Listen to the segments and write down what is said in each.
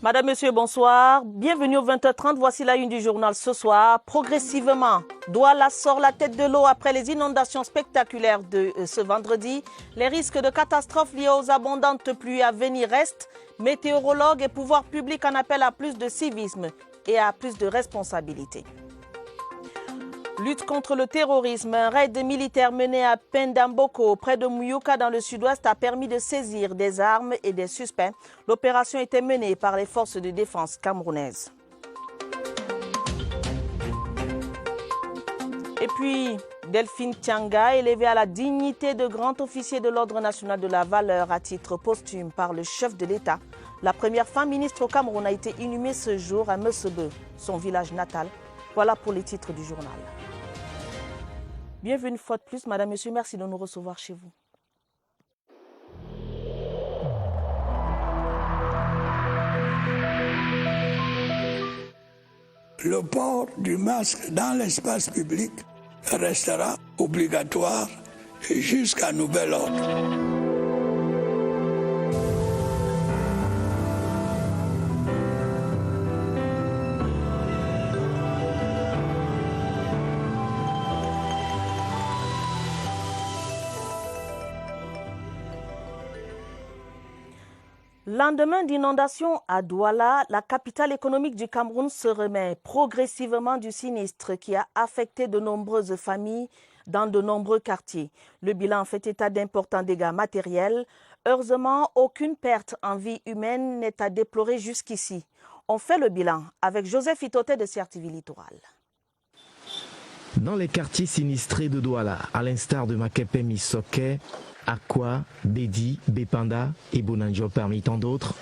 Madame, Monsieur, bonsoir. Bienvenue au 20h30. Voici la une du journal ce soir. Progressivement, Douala sort la tête de l'eau après les inondations spectaculaires de ce vendredi. Les risques de catastrophes liés aux abondantes pluies à venir restent. Météorologues et pouvoirs publics en appellent à plus de civisme et à plus de responsabilité. Lutte contre le terrorisme. Un raid militaire mené à Pendamboko, près de Muyuka, dans le sud-ouest, a permis de saisir des armes et des suspects. L'opération était menée par les forces de défense camerounaises. Et puis, Delphine Tianga, élevée à la dignité de grand officier de l'Ordre national de la valeur à titre posthume par le chef de l'État. La première femme ministre au Cameroun a été inhumée ce jour à Messebe, son village natal. Voilà pour les titres du journal. Bienvenue une fois de plus, Madame, Monsieur, merci de nous recevoir chez vous. Le port du masque dans l'espace public restera obligatoire jusqu'à nouvel ordre. Lendemain d'inondation à Douala, la capitale économique du Cameroun se remet progressivement du sinistre qui a affecté de nombreuses familles dans de nombreux quartiers. Le bilan fait état d'importants dégâts matériels. Heureusement, aucune perte en vie humaine n'est à déplorer jusqu'ici. On fait le bilan avec Joseph Itoté de CRTV Littoral. Dans les quartiers sinistrés de Douala, à l'instar de Makepe Misoke, Akwa, Bedi, Bepanda et Bonanjo parmi tant d'autres,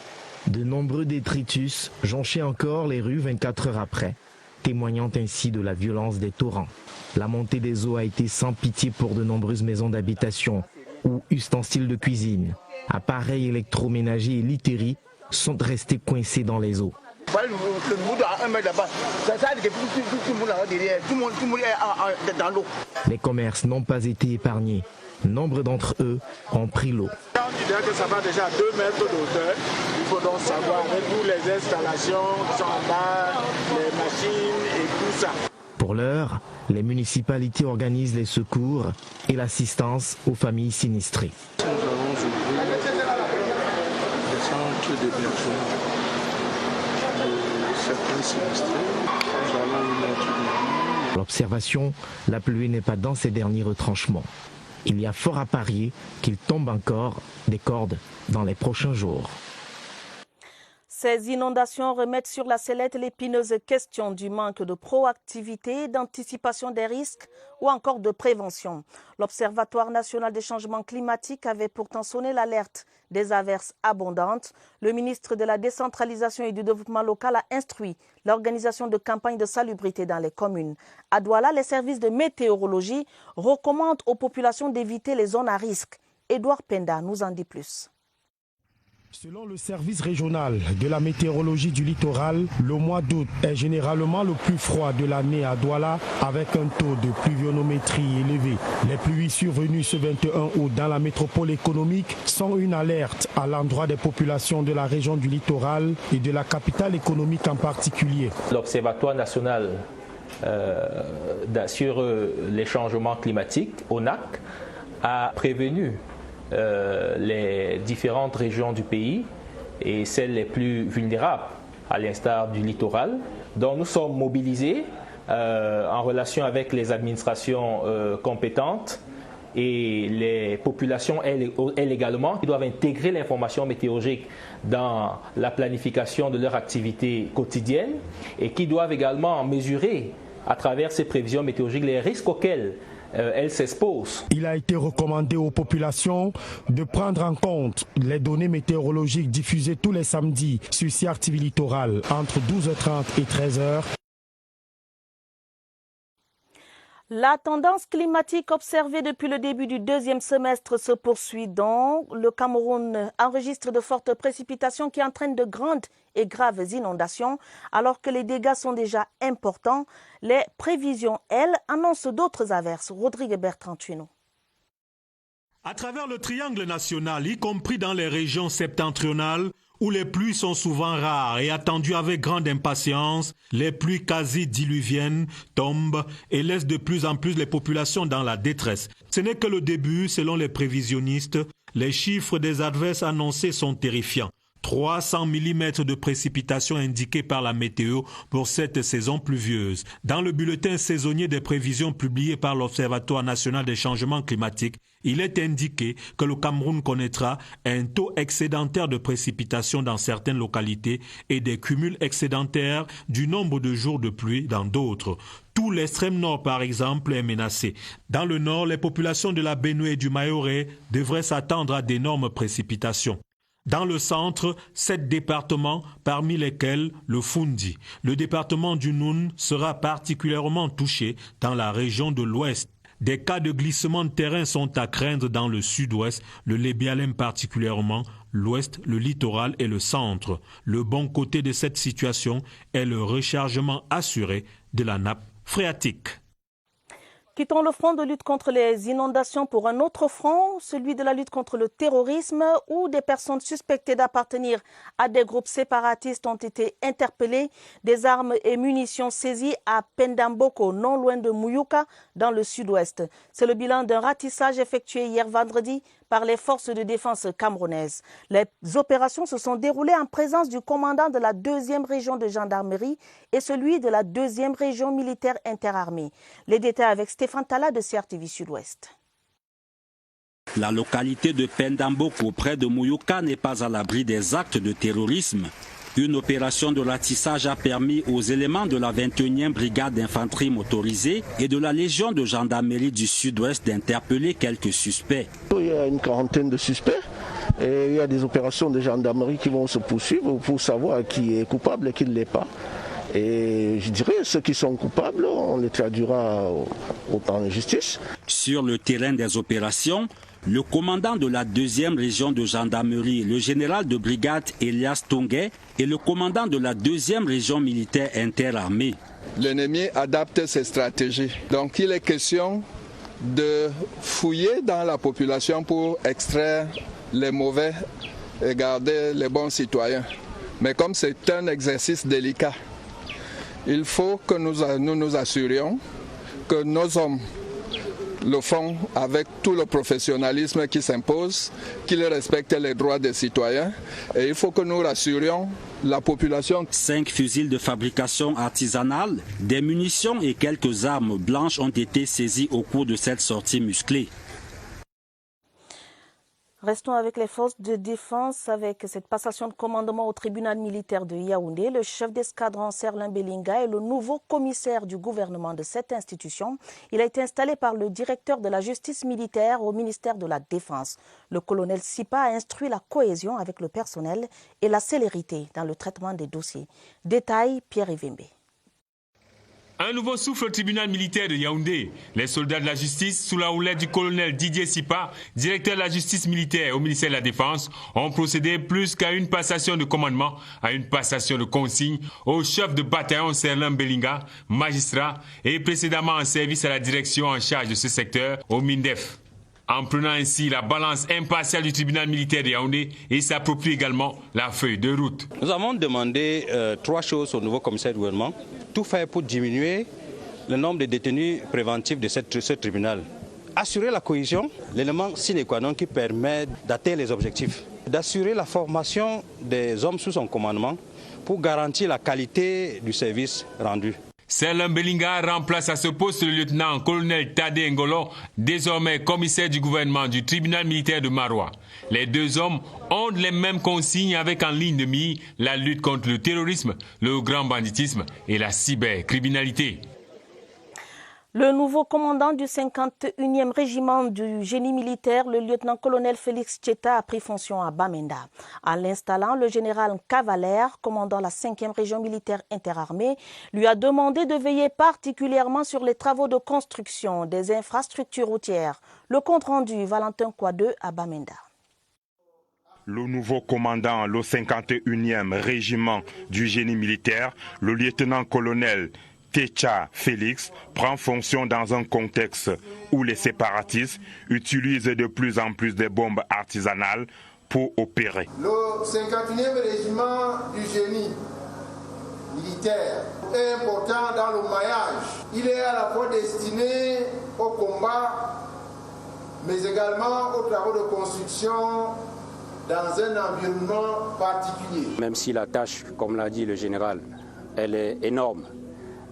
de nombreux détritus jonchaient encore les rues 24 heures après, témoignant ainsi de la violence des torrents. La montée des eaux a été sans pitié pour de nombreuses maisons d'habitation ou ustensiles de cuisine. Appareils électroménagers et literies sont restés coincés dans les eaux. Les commerces n'ont pas été épargnés. Nombre d'entre eux ont pris l'eau. On dirait que ça va déjà à 2 mètres d'hauteur. Il faut donc savoir avec toutes les installations qui sont en bas, les machines et tout ça. Pour l'heure, les municipalités organisent les secours et l'assistance aux familles sinistrées. Nous avons ouvert des centres d'hébergement de certains sinistrés. Nous allons y mettre des lits. L'observation, la pluie n'est pas dans ces derniers retranchements. Il y a fort à parier qu'il tombe encore des cordes dans les prochains jours. Ces inondations remettent sur la sellette l'épineuse question du manque de proactivité, d'anticipation des risques ou encore de prévention. L'Observatoire national des changements climatiques avait pourtant sonné l'alerte des averses abondantes. Le ministre de la décentralisation et du développement local a instruit l'organisation de campagnes de salubrité dans les communes. À Douala, les services de météorologie recommandent aux populations d'éviter les zones à risque. Édouard Penda nous en dit plus. Selon le service régional de la météorologie du littoral, le mois d'août est généralement le plus froid de l'année à Douala avec un taux de pluviométrie élevé. Les pluies survenues ce 21 août dans la métropole économique sont une alerte à l'endroit des populations de la région du littoral et de la capitale économique en particulier. L'Observatoire national sur les changements climatiques, ONAC, a prévenu les différentes régions du pays et celles les plus vulnérables, à l'instar du littoral. Donc nous sommes mobilisés en relation avec les administrations compétentes et les populations, elles également, qui doivent intégrer l'information météorologique dans la planification de leur activité quotidienne et qui doivent également mesurer à travers ces prévisions météorologiques les risques auxquels elle s'expose. Il a été recommandé aux populations de prendre en compte les données météorologiques diffusées tous les samedis sur CRTV Littoral entre 12h30 et 13h. La tendance climatique observée depuis le début du deuxième semestre se poursuit donc. Le Cameroun enregistre de fortes précipitations qui entraînent de grandes et graves inondations. Alors que les dégâts sont déjà importants, les prévisions, elles, annoncent d'autres averses. Rodrigue Bertrand Tuino. À travers le triangle national, y compris dans les régions septentrionales, où les pluies sont souvent rares et attendues avec grande impatience, les pluies quasi diluviennes tombent et laissent de plus en plus les populations dans la détresse. Ce n'est que le début, selon les prévisionnistes. Les chiffres des adverses annoncés sont terrifiants. 300 mm de précipitations indiquées par la météo pour cette saison pluvieuse. Dans le bulletin saisonnier des prévisions publié par l'Observatoire national des changements climatiques, il est indiqué que le Cameroun connaîtra un taux excédentaire de précipitations dans certaines localités et des cumuls excédentaires du nombre de jours de pluie dans d'autres. Tout l'extrême nord, par exemple, est menacé. Dans le nord, les populations de la Benue et du Mayoré devraient s'attendre à d'énormes précipitations. Dans le centre, 7 départements, parmi lesquels le Fundi. Le département du Noun sera particulièrement touché dans la région de l'Ouest. Des cas de glissement de terrain sont à craindre dans le sud-ouest, le Lébialem particulièrement, l'ouest, le littoral et le centre. Le bon côté de cette situation est le rechargement assuré de la nappe phréatique. Quittons le front de lutte contre les inondations pour un autre front, celui de la lutte contre le terrorisme, où des personnes suspectées d'appartenir à des groupes séparatistes ont été interpellées. Des armes et munitions saisies à Pendamboko, non loin de Mouyouka, dans le sud-ouest. C'est le bilan d'un ratissage effectué hier vendredi par les forces de défense camerounaises. Les opérations se sont déroulées en présence du commandant de la 2e région de gendarmerie et celui de la 2e région militaire interarmée. Les détails avec Stéphane Tala de CRTV Sud-Ouest. La localité de Pendamboko, près de Mouyouka, n'est pas à l'abri des actes de terrorisme. Une opération de ratissage a permis aux éléments de la 21e brigade d'infanterie motorisée et de la Légion de gendarmerie du Sud-Ouest d'interpeller quelques suspects. Il y a une quarantaine de suspects et il y a des opérations de gendarmerie qui vont se poursuivre pour savoir qui est coupable et qui ne l'est pas. Et je dirais, ceux qui sont coupables, on les traduira au temps de justice. Sur le terrain des opérations, le commandant de la 2e région de gendarmerie, le général de brigade Elias Tonguet, et le commandant de la 2e région militaire interarmée. L'ennemi adapte ses stratégies. Donc il est question de fouiller dans la population pour extraire les mauvais et garder les bons citoyens. Mais comme c'est un exercice délicat, il faut que nous nous assurions que nos hommes le font avec tout le professionnalisme qui s'impose, qu'ils respectent les droits des citoyens. Et il faut que nous rassurions la population. 5 fusils de fabrication artisanale, des munitions et quelques armes blanches ont été saisies au cours de cette sortie musclée. Restons avec les forces de défense avec cette passation de commandement au tribunal militaire de Yaoundé. Le chef d'escadron Serlin Belinga est le nouveau commissaire du gouvernement de cette institution. Il a été installé par le directeur de la justice militaire au ministère de la Défense. Le colonel Sipa a instruit la cohésion avec le personnel et la célérité dans le traitement des dossiers. Détail, Pierre Ivembe. Un nouveau souffle au tribunal militaire de Yaoundé. Les soldats de la justice, sous la houlette du colonel Didier Sipa, directeur de la justice militaire au ministère de la Défense, ont procédé plus qu'à une passation de commandement, à une passation de consigne au chef de bataillon Serlin Belinga, magistrat et précédemment en service à la direction en charge de ce secteur au MINDEF. En prenant ainsi la balance impartiale du tribunal militaire de Yaoundé et s'approprie également la feuille de route. Nous avons demandé 3 choses au nouveau commissaire du gouvernement. Tout faire pour diminuer le nombre de détenus préventifs de ce tribunal. Assurer la cohésion, l'élément sine qua non qui permet d'atteindre les objectifs. D'assurer la formation des hommes sous son commandement pour garantir la qualité du service rendu. Serlin Belinga remplace à ce poste le lieutenant-colonel Tadé Ngolo, désormais commissaire du gouvernement du tribunal militaire de Maroua. Les deux hommes ont les mêmes consignes avec en ligne de mire la lutte contre le terrorisme, le grand banditisme et la cybercriminalité. Le nouveau commandant du 51e régiment du génie militaire, le lieutenant-colonel Félix Tcheta, a pris fonction à Bamenda. En l'installant, le général Cavalère, commandant la 5e région militaire interarmée, lui a demandé de veiller particulièrement sur les travaux de construction des infrastructures routières. Le compte-rendu, Valentin Kouadeux à Bamenda. Le nouveau commandant, le 51e régiment du génie militaire, le lieutenant-colonel Tchéta Félix, prend fonction dans un contexte où les séparatistes utilisent de plus en plus des bombes artisanales pour opérer. Le 51e régiment du génie militaire est important dans le maillage. Il est à la fois destiné au combat, mais également aux travaux de construction dans un environnement particulier. Même si la tâche, comme l'a dit le général, elle est énorme,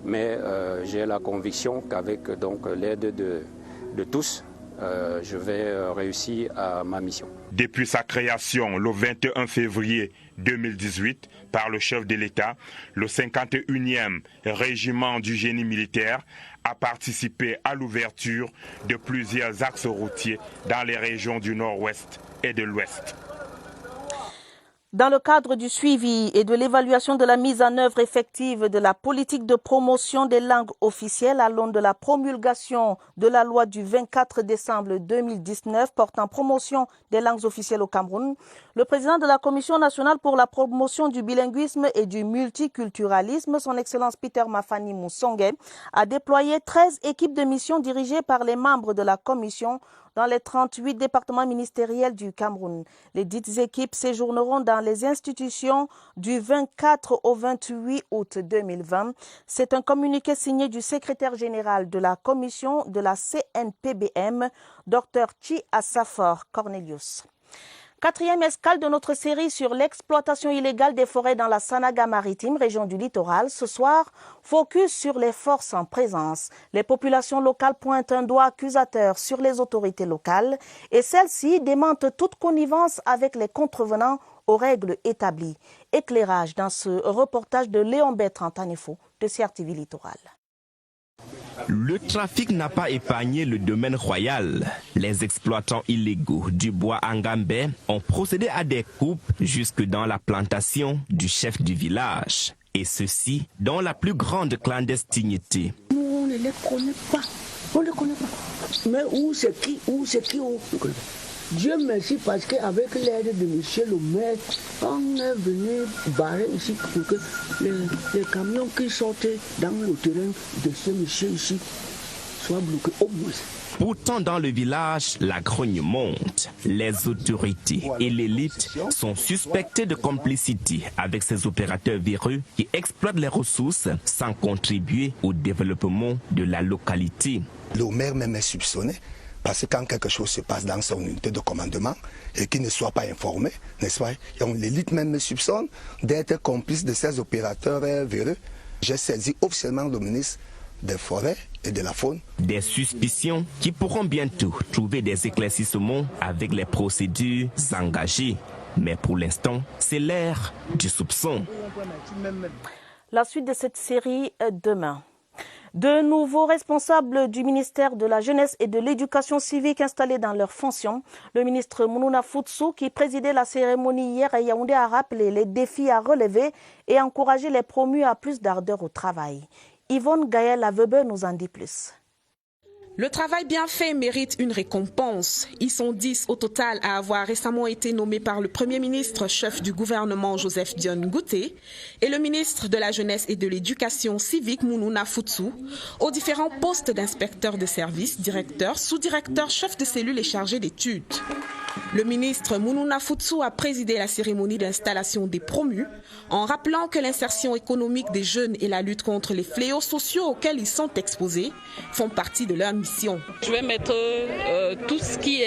mais j'ai la conviction qu'avec l'aide de tous, je vais réussir à ma mission. Depuis sa création le 21 février 2018 par le chef de l'État, le 51e régiment du génie militaire a participé à l'ouverture de plusieurs axes routiers dans les régions du Nord-Ouest et de l'Ouest. Dans le cadre du suivi et de l'évaluation de la mise en œuvre effective de la politique de promotion des langues officielles à l'aune de la promulgation de la loi du 24 décembre 2019 portant promotion des langues officielles au Cameroun, le président de la Commission nationale pour la promotion du bilinguisme et du multiculturalisme, son Excellence Peter Mafani Moussongue, a déployé 13 équipes de mission dirigées par les membres de la Commission dans les 38 départements ministériels du Cameroun. Les dites équipes séjourneront dans les institutions du 24 au 28 août 2020. C'est un communiqué signé du secrétaire général de la commission de la CNPBM, Dr Chi Assafor Cornelius. Quatrième escale de notre série sur l'exploitation illégale des forêts dans la Sanaga maritime, région du littoral. Ce soir, focus sur les forces en présence. Les populations locales pointent un doigt accusateur sur les autorités locales et celles-ci démentent toute connivence avec les contrevenants aux règles établies. Éclairage dans ce reportage de Léon Bertrand Tanefo de CRTV Littoral. Le trafic n'a pas épargné le domaine royal. Les exploitants illégaux du bois Angambé ont procédé à des coupes jusque dans la plantation du chef du village. Et ceci dans la plus grande clandestinité. Nous, on ne les connaît pas. On ne les connaît pas. Mais où c'est qui Dieu merci parce qu'avec l'aide de monsieur le maire, on est venu barrer ici pour que les camions qui sortent dans le terrain de ce monsieur ici soient bloqués au moins. Pourtant, dans le village, la grogne monte. Les autorités et l'élite sont suspectés de complicité avec ces opérateurs véreux qui exploitent les ressources sans contribuer au développement de la localité. Le maire même est soupçonné. Parce que quand quelque chose se passe dans son unité de commandement et qu'il ne soit pas informé, n'est-ce pas? L'élite même me soupçonne d'être complice de ces opérateurs véreux. J'ai saisi officiellement le ministre des Forêts et de la Faune. Des suspicions qui pourront bientôt trouver des éclaircissements avec les procédures engagées. Mais pour l'instant, c'est l'ère du soupçon. La suite de cette série demain. De nouveaux responsables du ministère de la Jeunesse et de l'Éducation civique installés dans leurs fonctions. Le ministre Mounouna Futsu, qui présidait la cérémonie hier à Yaoundé, a rappelé les défis à relever et encouragé les promus à plus d'ardeur au travail. Yvonne Gaël-Avebe nous en dit plus. Le travail bien fait mérite une récompense. Ils sont 10 au total à avoir récemment été nommés par le Premier ministre, chef du gouvernement Joseph Dione Ngouté, et le ministre de la Jeunesse et de l'Éducation civique Mounouna Futsu, aux différents postes d'inspecteur de service, directeur, sous-directeur, chef de cellule et chargé d'études. Le ministre Mounouna Futsu a présidé la cérémonie d'installation des promus en rappelant que l'insertion économique des jeunes et la lutte contre les fléaux sociaux auxquels ils sont exposés font partie de leur mission. Je vais mettre tout ce qui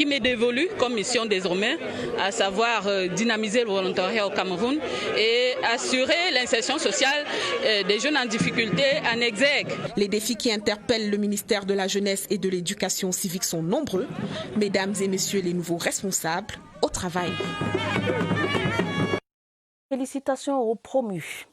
m'est dévolu comme mission désormais, à savoir dynamiser le volontariat au Cameroun et assurer l'insertion sociale des jeunes en difficulté en exergue. Les défis qui interpellent le ministère de la Jeunesse et de l'Éducation civique sont nombreux. Mesdames et messieurs les nouveaux responsables, au travail. Félicitations aux promus.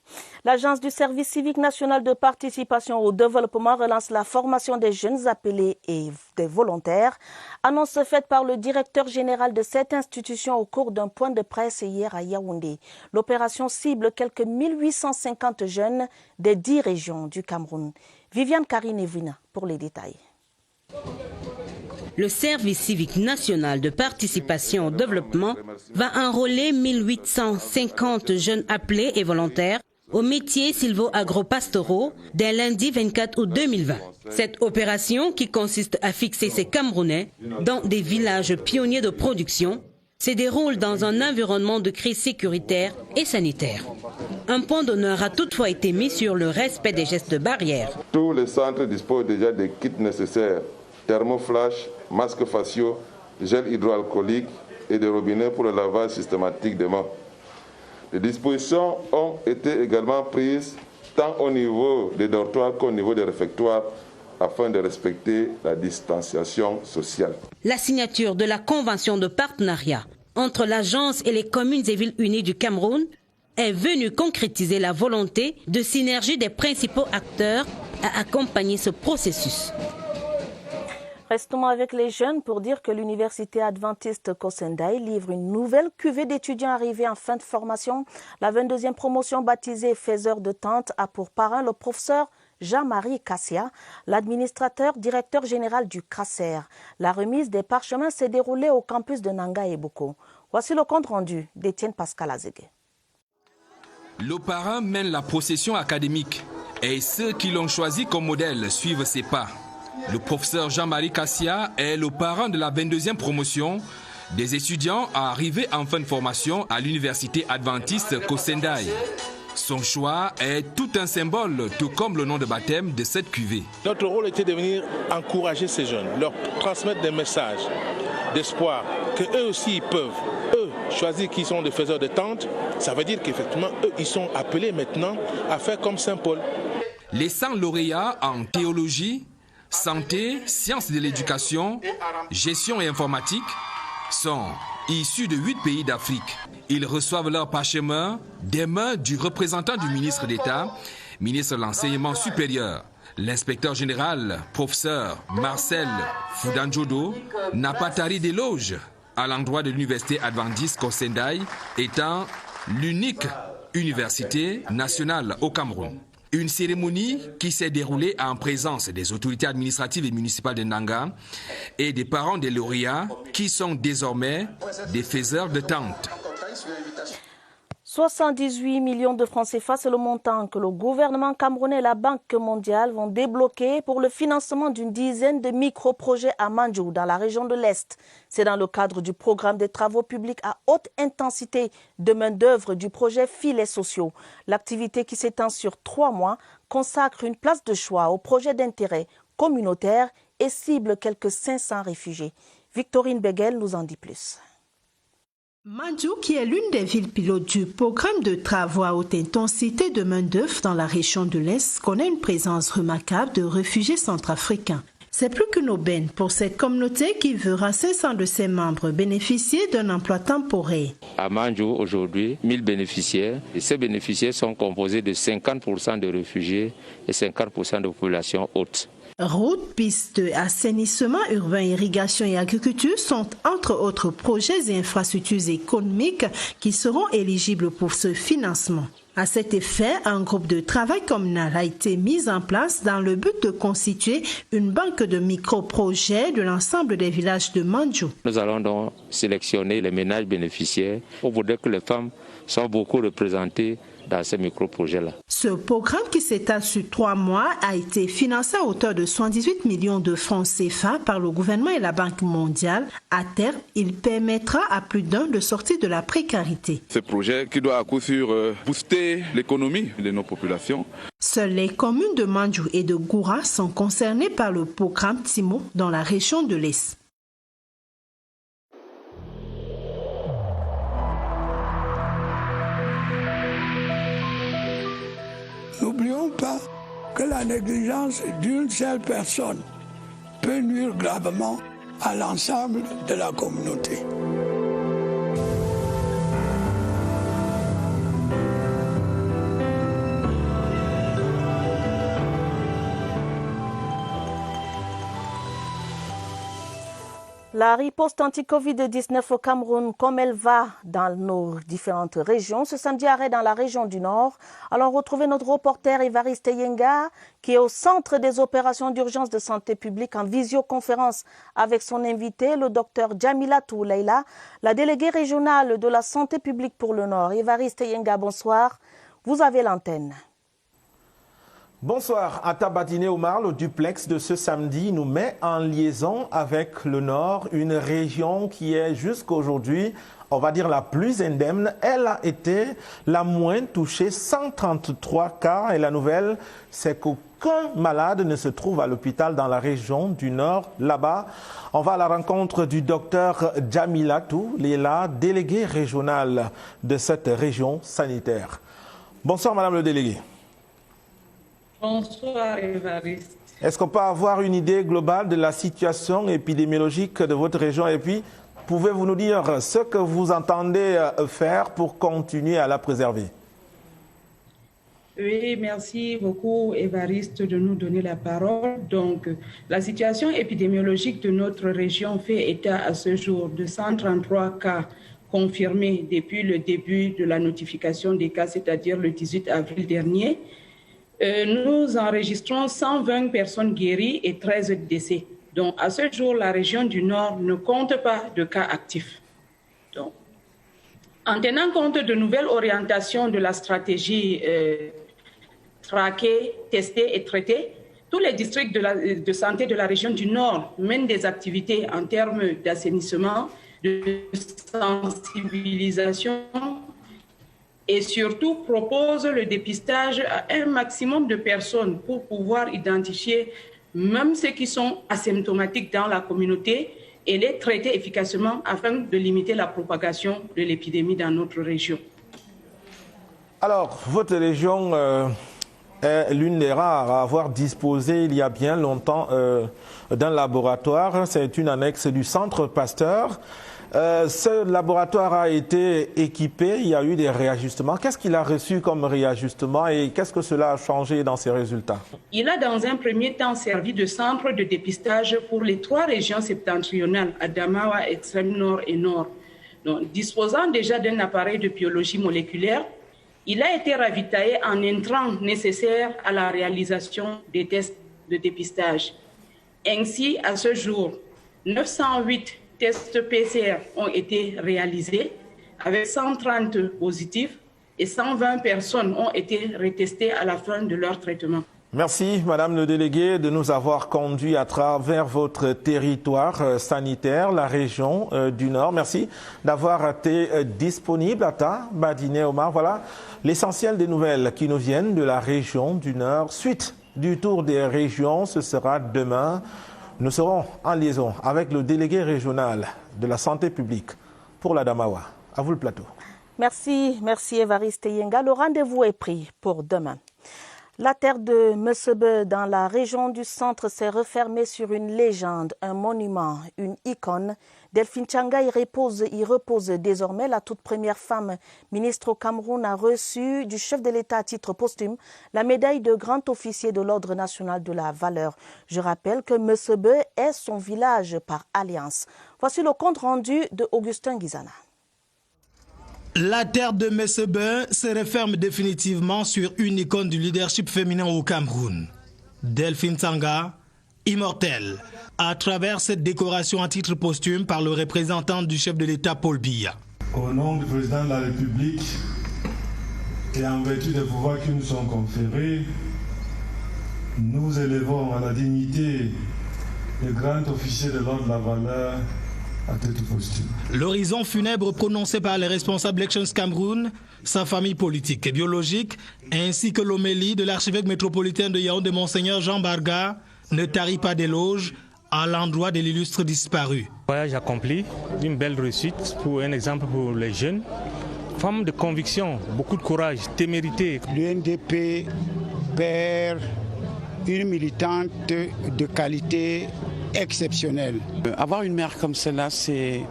L'Agence du service civique national de participation au développement relance la formation des jeunes appelés et des volontaires. Annonce faite par le directeur général de cette institution au cours d'un point de presse hier à Yaoundé. L'opération cible quelques 1850 jeunes des 10 régions du Cameroun. Viviane Karinevina pour les détails. Le service civique national de participation au développement va enrôler 1850 jeunes appelés et volontaires aux métiers sylvo-agro-pastoraux dès lundi 24 août 2020. Cette opération, qui consiste à fixer ces Camerounais dans des villages pionniers de production, se déroule dans un environnement de crise sécuritaire et sanitaire. Un point d'honneur a toutefois été mis sur le respect des gestes barrières. Tous les centres disposent déjà des kits nécessaires, thermoflash, masques faciaux, gel hydroalcoolique et des robinets pour le lavage systématique des mains. Les dispositions ont été également prises tant au niveau des dortoirs qu'au niveau des réfectoires afin de respecter la distanciation sociale. La signature de la convention de partenariat entre l'agence et les communes et villes unies du Cameroun est venue concrétiser la volonté de synergie des principaux acteurs à accompagner ce processus. Restons avec les jeunes pour dire que l'université adventiste Kosendai livre une nouvelle cuvée d'étudiants arrivés en fin de formation. La 22e promotion baptisée Faiseurs de tentes a pour parrain le professeur Jean-Marie Kassia, l'administrateur directeur général du CRASER. La remise des parchemins s'est déroulée au campus de Nanga et Boko. Voici le compte rendu d'Étienne Pascal Azégué. Le parrain mène la procession académique et ceux qui l'ont choisi comme modèle suivent ses pas. Le professeur Jean-Marie Kassia est le parrain de la 22e promotion des étudiants arrivés en fin de formation à l'université adventiste Kosendai. Son choix est tout un symbole, tout comme le nom de baptême de cette cuvée. Notre rôle était de venir encourager ces jeunes, leur transmettre des messages d'espoir, qu'eux aussi ils peuvent, choisir qui sont des faiseurs de tentes. Ça veut dire qu'effectivement, eux, ils sont appelés maintenant à faire comme Saint Paul. Les 100 lauréats en théologie, santé, sciences de l'éducation, gestion et informatique sont issus de 8 pays d'Afrique. Ils reçoivent leur parchemin des mains du représentant du ministre d'État, ministre de l'Enseignement supérieur. L'inspecteur général, professeur Marcel Foudanjodo, n'a pas tari d'éloges à l'endroit de l'université adventiste Kosendai, étant l'unique université nationale au Cameroun. Une cérémonie qui s'est déroulée en présence des autorités administratives et municipales de Nanga et des parents des lauréats qui sont désormais des faiseurs de tentes. 78 millions de francs CFA, c'est le montant que le gouvernement camerounais et la Banque mondiale vont débloquer pour le financement d'une dizaine de micro-projets à Mandjou, dans la région de l'Est. C'est dans le cadre du programme des travaux publics à haute intensité de main-d'œuvre du projet Filets sociaux. L'activité, qui s'étend sur 3 mois, consacre une place de choix au projet d'intérêt communautaire et cible quelques 500 réfugiés. Victorine Beguel nous en dit plus. Mandjou, qui est l'une des villes pilotes du programme de travaux à haute intensité de main-d'œuvre dans la région de l'Est, connaît une présence remarquable de réfugiés centrafricains. C'est plus qu'une aubaine pour cette communauté qui verra 500 de ses membres bénéficier d'un emploi temporaire. À Mandjou, aujourd'hui, 1000 bénéficiaires. Et ces bénéficiaires sont composés de 50% de réfugiés et 50% de population haute. Routes, pistes, assainissement urbain, irrigation et agriculture sont entre autres projets et infrastructures économiques qui seront éligibles pour ce financement. À cet effet, un groupe de travail communal a été mis en place dans le but de constituer une banque de micro-projets de l'ensemble des villages de Mandjou. Nous allons donc sélectionner les ménages bénéficiaires. On voudrait que les femmes soient beaucoup représentées dans ces micro-projets-là. Ce programme, qui s'étale sur 3 mois, a été financé à hauteur de 78 millions de francs CFA par le gouvernement et la Banque mondiale. À terme, il permettra à plus d'un de sortir de la précarité. Ce projet qui doit à coup sûr booster l'économie de nos populations. Seules les communes de Mandjou et de Goura sont concernées par le programme TIMO dans la région de l'Est. N'oublions pas que la négligence d'une seule personne peut nuire gravement à l'ensemble de la communauté. La riposte anti-Covid-19 au Cameroun, comme elle va dans nos différentes régions. Ce samedi, arrêt dans la région du Nord. Alors, retrouvez notre reporter Évariste Yenga, qui est au centre des opérations d'urgence de santé publique en visioconférence avec son invité, le docteur Djamila Touleila, la déléguée régionale de la santé publique pour le Nord. Évariste Yenga, bonsoir. Vous avez l'antenne. Bonsoir, Atabadine Omar, le duplex de ce samedi nous met en liaison avec le Nord, une région qui est jusqu'à aujourd'hui, on va dire la plus indemne. Elle a été la moins touchée, 133 cas. Et la nouvelle, c'est qu'aucun malade ne se trouve à l'hôpital dans la région du Nord. Là-bas, on va à la rencontre du docteur Djamilatou Lela, délégué régional de cette région sanitaire. Bonsoir, madame le délégué. Bonsoir, Évariste. Est-ce qu'on peut avoir une idée globale de la situation épidémiologique de votre région? Et puis, pouvez-vous nous dire ce que vous entendez faire pour continuer à la préserver? Oui, merci beaucoup, Évariste, de nous donner la parole. Donc, la situation épidémiologique de notre région fait état à ce jour de 133 cas confirmés depuis le début de la notification des cas, c'est-à-dire le 18 avril dernier. Nous enregistrons 120 personnes guéries et 13 décès. Donc, à ce jour, la région du Nord ne compte pas de cas actifs. Donc, en tenant compte de nouvelles orientations de la stratégie traquer, tester et traiter, tous les districts de santé de la région du Nord mènent des activités en termes d'assainissement, de sensibilisation, et surtout propose le dépistage à un maximum de personnes pour pouvoir identifier même ceux qui sont asymptomatiques dans la communauté et les traiter efficacement afin de limiter la propagation de l'épidémie dans notre région. Alors, votre région est l'une des rares à avoir disposé il y a bien longtemps d'un laboratoire. C'est une annexe du Centre Pasteur. Ce laboratoire a été équipé, il y a eu des réajustements. Qu'est-ce qu'il a reçu comme réajustement et qu'est-ce que cela a changé dans ses résultats? Il a dans un premier temps servi de centre de dépistage pour les 3 régions septentrionales, Adamawa, Extrême Nord et Nord. Donc, disposant déjà d'un appareil de biologie moléculaire, il a été ravitaillé en intrants nécessaires à la réalisation des tests de dépistage. Ainsi, à ce jour, 908 tests PCR ont été réalisés avec 130 positifs et 120 personnes ont été retestées à la fin de leur traitement. Merci, madame le délégué, de nous avoir conduits à travers votre territoire sanitaire, la région du Nord. Merci d'avoir été disponible à Atabadine Omar. Voilà l'essentiel des nouvelles qui nous viennent de la région du Nord. Suite du tour des régions, ce sera demain. Nous serons en liaison avec le délégué régional de la santé publique pour l'Adamawa. À vous le plateau. Merci Évariste Yenga. Le rendez-vous est pris pour demain. La terre de Mesebe dans la région du centre s'est refermée sur une légende, un monument, une icône. Delphine Changa y repose désormais. La toute première femme ministre au Cameroun a reçu du chef de l'État à titre posthume la médaille de grand officier de l'Ordre national de la valeur. Je rappelle que Mesebe est son village par alliance. Voici le compte rendu de Augustin Guizana. La terre de Mesebe se referme définitivement sur une icône du leadership féminin au Cameroun. Delphine Tsanga, immortelle, à travers cette décoration à titre posthume par le représentant du chef de l'État Paul Biya. Au nom du président de la République et en vertu des pouvoirs qui nous sont conférés, nous élevons à la dignité de grand officier de l'Ordre de la valeur à titre posthume. L'horizon funèbre prononcé par les responsables Actions Cameroun, sa famille politique et biologique, ainsi que l'homélie de l'archevêque métropolitain de Yaoundé, Monseigneur Jean Barga, ne tarit pas d'éloges à l'endroit de l'illustre disparu. Voyage accompli, une belle réussite, pour un exemple pour les jeunes. Femme de conviction, beaucoup de courage, témérité. L'UNDP perd une militante de qualité exceptionnelle. Avoir une mère comme celle-là, c'est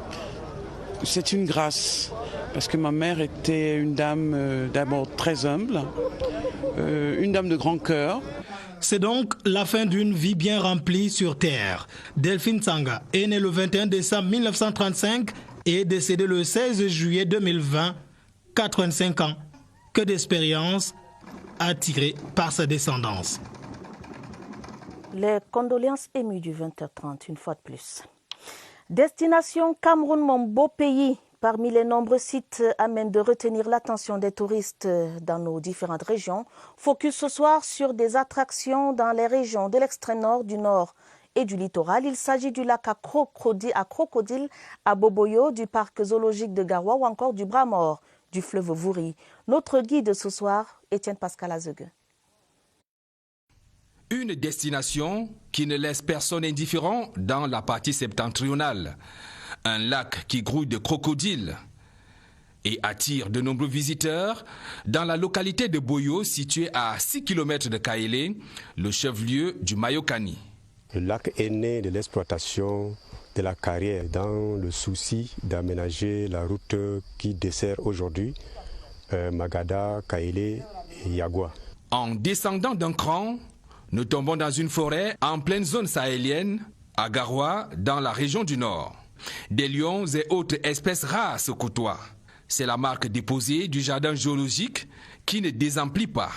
une grâce. Parce que ma mère était une dame d'abord très humble, une dame de grand cœur. C'est donc la fin d'une vie bien remplie sur Terre. Delphine Tsanga est née le 21 décembre 1935 et est décédée le 16 juillet 2020, 85 ans. Que d'expérience attirée par sa descendance. Les condoléances émues du 20h30, une fois de plus. Destination Cameroun, mon beau pays. parmi les nombreux sites amènent de retenir l'attention des touristes dans nos différentes régions. Focus ce soir sur des attractions dans les régions de l'extrême nord, du nord et du littoral. Il s'agit du lac à Crocodile, à Boboyo, du parc zoologique de Garoua ou encore du bras mort du fleuve Vouri. Notre guide ce soir, Étienne Pascal Azegue. Une destination qui ne laisse personne indifférent dans la partie septentrionale. Un lac qui grouille de crocodiles et attire de nombreux visiteurs dans la localité de Boyo, située à 6 km de Kaélé, le chef-lieu du Mayokani. Le lac est né de l'exploitation de la carrière dans le souci d'aménager la route qui dessert aujourd'hui Magada, Kaélé et Yagua. En descendant d'un cran, nous tombons dans une forêt en pleine zone sahélienne, à Garoua, dans la région du Nord. Des lions et autres espèces rares se côtoient. C'est la marque déposée du jardin géologique qui ne désemplit pas.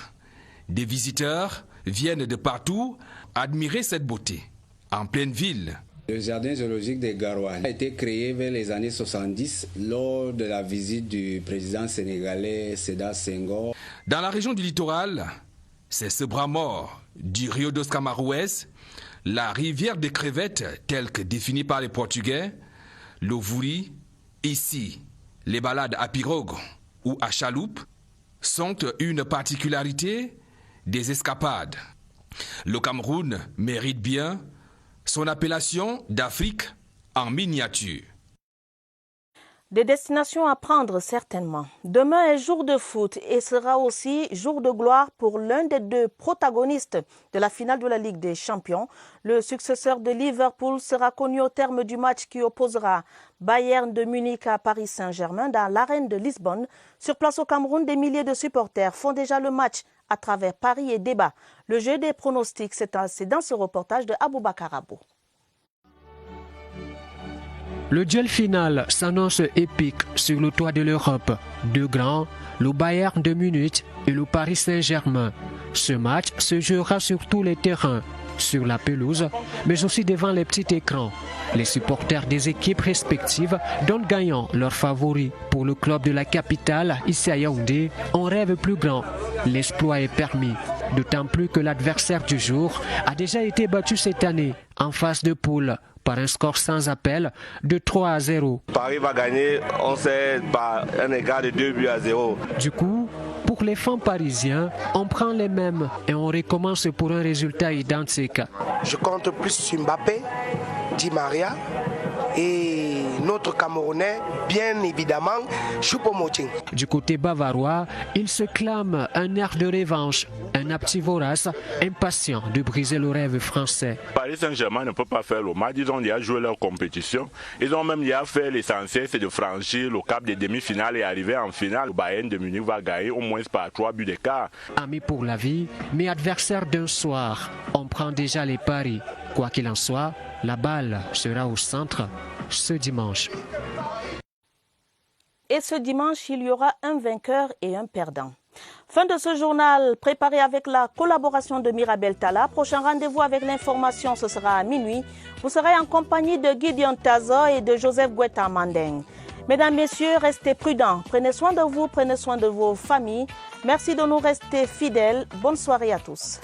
Des visiteurs viennent de partout admirer cette beauté. En pleine ville, le jardin zoologique de Garoua a été créé vers les années 70 lors de la visite du président sénégalais Sédar Senghor. Dans la région du littoral, c'est ce bras mort du Rio dos Camarouès, la rivière des crevettes telle que définie par les Portugais, le Vouri. Ici, les balades à pirogue ou à chaloupe sont une particularité des escapades. Le Cameroun mérite bien son appellation d'Afrique en miniature. Des destinations à prendre certainement. Demain est jour de foot et sera aussi jour de gloire pour l'un des deux protagonistes de la finale de la Ligue des Champions. Le successeur de Liverpool sera connu au terme du match qui opposera Bayern de Munich à Paris Saint-Germain dans l'arène de Lisbonne. Sur place au Cameroun, des milliers de supporters font déjà le match à travers Paris et débat. Le jeu des pronostics, c'est dans ce reportage de Aboubakar Abou. Le duel final s'annonce épique sur le toit de l'Europe. Deux grands, le Bayern de Munich et le Paris Saint-Germain. Ce match se jouera sur tous les terrains, sur la pelouse, mais aussi devant les petits écrans. Les supporters des équipes respectives donnent gagnant leurs favoris. Pour le club de la capitale, ici à Yaoundé, on rêve plus grand. L'exploit est permis. D'autant plus que l'adversaire du jour a déjà été battu cette année en phase de poule par un score sans appel de 3-0. Paris va gagner, on sait, par un écart de 2-0. Du coup, pour les fans parisiens, on prend les mêmes et on recommence pour un résultat identique. Je compte plus sur Mbappé, Di Maria et notre Camerounais, bien évidemment, Choupo-Moting. Du côté bavarois, il se clame un air de revanche, un apti vorace, impatient de briser le rêve français. Paris Saint-Germain ne peut pas faire le match, ils ont déjà joué leur compétition. Ils ont même déjà fait l'essentiel, c'est de franchir le cap des demi-finales et arriver en finale. Le Bayern de Munich va gagner au moins par 3 buts d'écart. Amis pour la vie, mais adversaires d'un soir. On prend déjà les paris. Quoi qu'il en soit, la balle sera au centre ce dimanche. Et ce dimanche, il y aura un vainqueur et un perdant. Fin de ce journal préparé avec la collaboration de Mirabel Tala. Prochain rendez-vous avec l'information, ce sera à minuit. Vous serez en compagnie de Gideon Tazo et de Joseph Guetta Mandeng. Mesdames, Messieurs, restez prudents. Prenez soin de vous, prenez soin de vos familles. Merci de nous rester fidèles. Bonne soirée à tous.